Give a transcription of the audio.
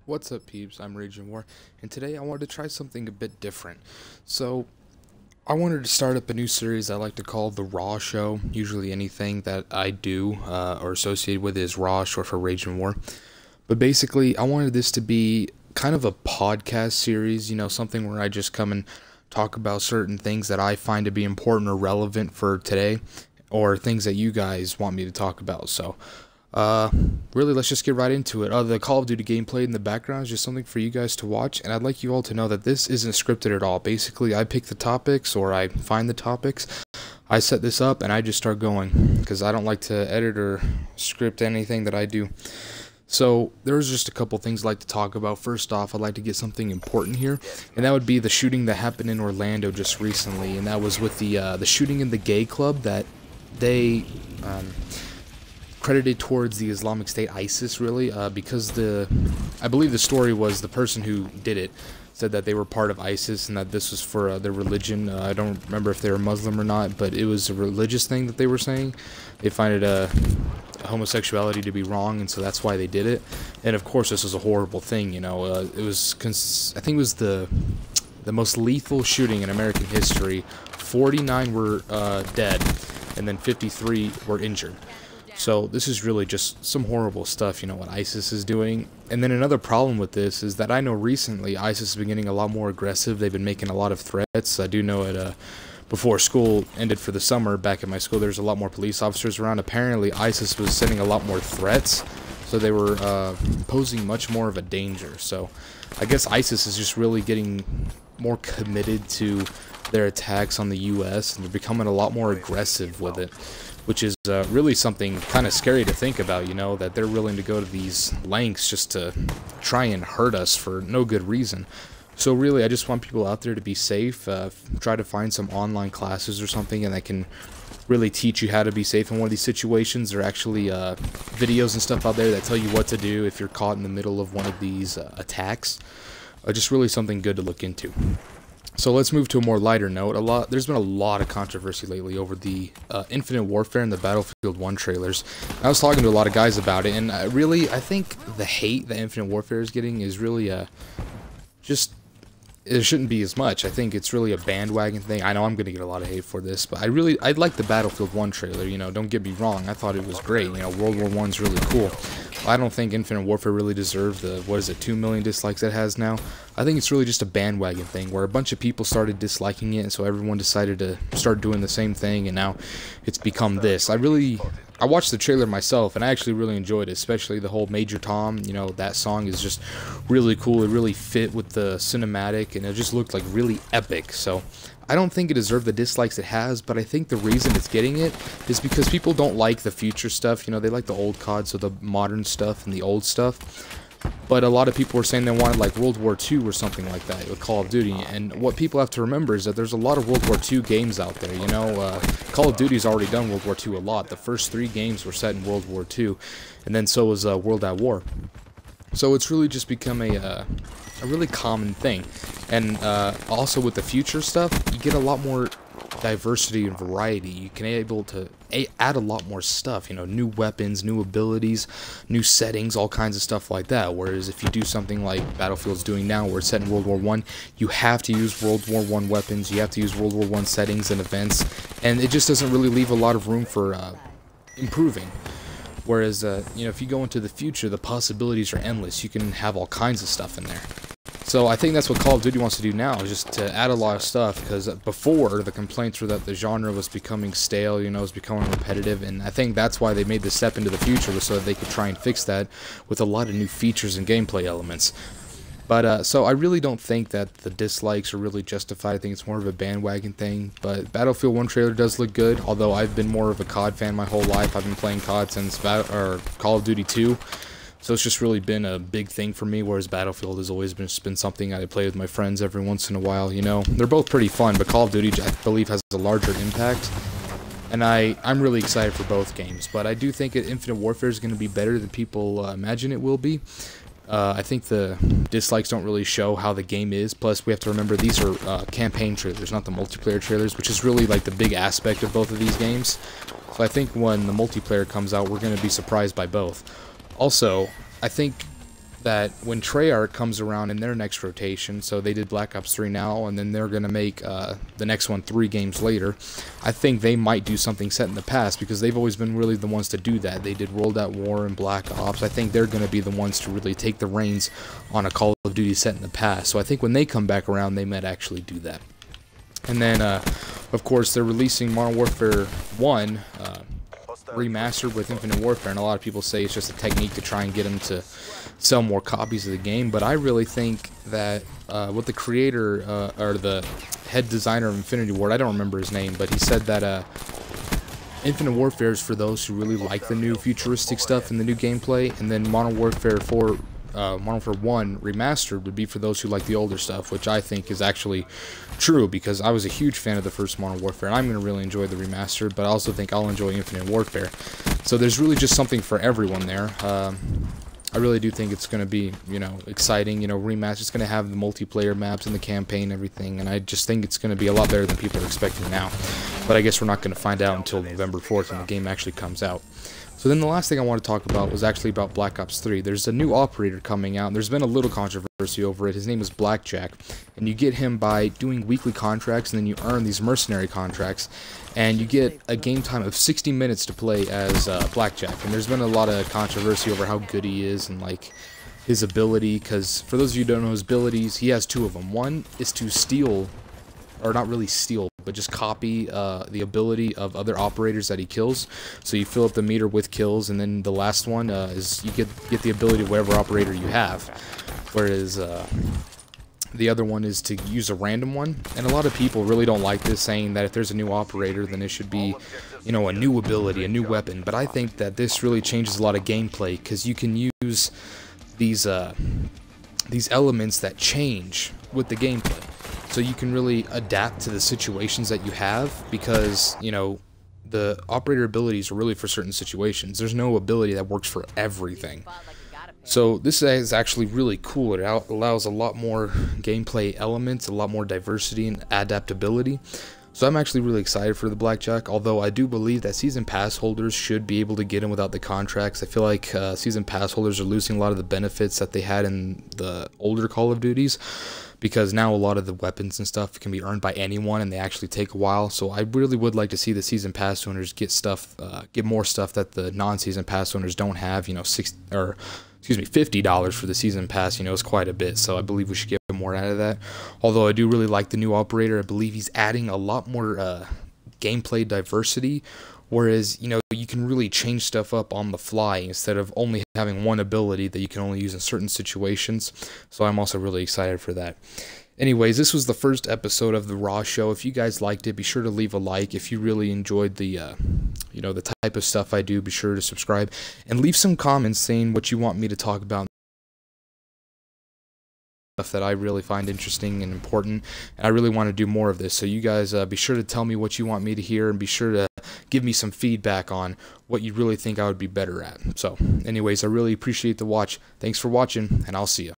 What's up, peeps? I'm Raging War, and today I wanted to try something a bit different. So, I wanted to start up a new series I like to call The Raw Show. Usually anything that I do or associated with is Raw, short for Raging War. But basically, I wanted this to be kind of a podcast series, something where I just come and talk about certain things that I find to be important or relevant for today, or things that you guys want me to talk about. So, really, let's just get right into it. The Call of Duty gameplay in the background is just something for you guys to watch, and I'd like you all to know that this isn't scripted at all. Basically, I pick the topics, or I find the topics, I set this up, and I just start going, because I don't like to edit or script anything that I do. So, there's just a couple things I'd like to talk about. First off, I'd like to get something important here, and that would be the shooting that happened in Orlando just recently, and that was with the shooting in the gay club that they credited towards the Islamic State, ISIS, really, because I believe the story was the person who did it said that they were part of ISIS and that this was for their religion. I don't remember if they were Muslim or not, but it was a religious thing that they were saying. They find it homosexuality to be wrong, and so that's why they did it. And of course, this was a horrible thing. It was I think it was the most lethal shooting in American history. 49 were dead, and then 53 were injured. So this is really just some horrible stuff, what ISIS is doing. And then another problem with this is that I know recently ISIS has been getting a lot more aggressive. They've been making a lot of threats. I do know before school ended for the summer, back at my school, there's a lot more police officers around. Apparently ISIS was sending a lot more threats, so they were posing much more of a danger. So I guess ISIS is just really getting more committed to their attacks on the US, and they're becoming a lot more aggressive with it, which is really something kind of scary to think about, that they're willing to go to these lengths just to try and hurt us for no good reason. So really, I just want people out there to be safe, try to find some online classes or something, and that can really teach you how to be safe in one of these situations. There are actually videos and stuff out there that tell you what to do if you're caught in the middle of one of these attacks. Just really something good to look into. So let's move to a more lighter note. There's been a lot of controversy lately over the Infinite Warfare and the Battlefield 1 trailers. I was talking to a lot of guys about it, and I think the hate that Infinite Warfare is getting is really it shouldn't be as much. I think it's really a bandwagon thing. I know I'm going to get a lot of hate for this, but I like the Battlefield 1 trailer, don't get me wrong. I thought it was great. World War I's really cool. I don't think Infinite Warfare really deserved the, 2 million dislikes it has now. I think it's really just a bandwagon thing where a bunch of people started disliking it, and so everyone decided to start doing the same thing, and now it's become this. I watched the trailer myself, and I actually really enjoyed it, especially the whole Major Tom. That song is just really cool. It really fit with the cinematic, and it just looked like really epic. So I don't think it deserved the dislikes it has, but I think the reason it's getting it is because people don't like the future stuff. They like the old COD, so the modern stuff and the old stuff. But a lot of people were saying they wanted like World War II or something like that with Call of Duty. And what people have to remember is that there's a lot of World War II games out there. Call of Duty's already done World War II a lot. The first 3 games were set in World War II, and then so was World at War. So it's really just become a really common thing. And also with the future stuff, you get a lot more diversity and variety. You can able to add a lot more stuff, new weapons, new abilities, new settings, all kinds of stuff like that. Whereas if you do something like Battlefield's doing now, where it's set in World War I, you have to use World War I weapons, you have to use World War I settings and events, and it just doesn't really leave a lot of room for improving. Whereas, if you go into the future, the possibilities are endless. You can have all kinds of stuff in there. So I think that's what Call of Duty wants to do now, is just to add a lot of stuff, because before, the complaints were that the genre was becoming stale, it was becoming repetitive, and I think that's why they made the step into the future, was so that they could try and fix that with a lot of new features and gameplay elements. But, so I really don't think that the dislikes are really justified. I think it's more of a bandwagon thing. But Battlefield 1 trailer does look good, although I've been more of a COD fan my whole life. I've been playing COD since Call of Duty 2. So it's just really been a big thing for me, whereas Battlefield has always been something I play with my friends every once in a while, They're both pretty fun, but Call of Duty, I believe, has a larger impact. And I'm really excited for both games. But I do think Infinite Warfare is going to be better than people imagine it will be. I think the dislikes don't really show how the game is. Plus, we have to remember these are campaign trailers, not the multiplayer trailers, which is really like the big aspect of both of these games. So I think when the multiplayer comes out, we're going to be surprised by both. Also, I think that when Treyarch comes around in their next rotation, so they did Black Ops 3 now, and then they're going to make the next one 3 games later, I think they might do something set in the past, because they've always been really the ones to do that. They did World at War and Black Ops. I think they're going to be the ones to really take the reins on a Call of Duty set in the past, so I think when they come back around, they might actually do that. And then, of course, they're releasing Modern Warfare 1, remastered with Infinite Warfare, and a lot of people say it's just a technique to try and get them to sell more copies of the game, but I really think that what the creator or the head designer of Infinity Ward, I don't remember his name, but he said that Infinite Warfare is for those who really like the new futuristic stuff and the new gameplay, and then Modern Warfare 4 Modern Warfare 1 Remastered would be for those who like the older stuff, which I think is actually true, because I was a huge fan of the first Modern Warfare, and I'm going to really enjoy the Remastered, but I also think I'll enjoy Infinite Warfare. So there's really just something for everyone there. I really do think it's going to be, you know, exciting. You know, Remastered is going to have the multiplayer maps and the campaign and everything, and I just think it's going to be a lot better than people are expecting now. But I guess we're not going to find out until November 4th when the game actually comes out. So then the last thing I want to talk about was actually about Black Ops 3. There's a new operator coming out, and there's been a little controversy over it. His name is Blackjack, and you get him by doing weekly contracts, and then you earn these mercenary contracts, and you get a game time of 60 minutes to play as Blackjack. And there's been a lot of controversy over how good he is and like his ability, because for those of you who don't know his abilities, he has 2 of them. One is to steal, or not really steal, but just copy the ability of other operators that he kills. So you fill up the meter with kills, and then the last one is you get the ability of whatever operator you have. Whereas the other one is to use a random one, and a lot of people really don't like this, saying that if there's a new operator, then it should be, you know, a new ability, a new weapon. But I think that this really changes a lot of gameplay, because you can use these elements that change with the gameplay. So you can really adapt to the situations that you have, because, you know, the operator abilities are really for certain situations. There's no ability that works for everything. So this is actually really cool. It allows a lot more gameplay elements, a lot more diversity and adaptability. So I'm actually really excited for the Blackjack, although I do believe that Season Pass holders should be able to get him without the contracts. I feel like Season Pass holders are losing a lot of the benefits that they had in the older Call of Duties, because now a lot of the weapons and stuff can be earned by anyone, and they actually take a while. So I really would like to see the Season Pass owners get more stuff that the non-Season Pass owners don't have. You know, $50 for the Season Pass, you know, is quite a bit, so I believe we should get more out of that. Although I do really like the new operator. I believe he's adding a lot more gameplay diversity, whereas, you know, you can really change stuff up on the fly instead of only having one ability that you can only use in certain situations. So I'm also really excited for that. Anyways, this was the first episode of the Raw Show. If you guys liked it, be sure to leave a like. If you really enjoyed the, you know, the type of stuff I do, be sure to subscribe and leave some comments saying what you want me to talk about, stuff that I really find interesting and important. And I really want to do more of this. So you guys be sure to tell me what you want me to hear, and be sure to give me some feedback on what you really think I would be better at. So anyways, I really appreciate the watch. Thanks for watching, and I'll see you.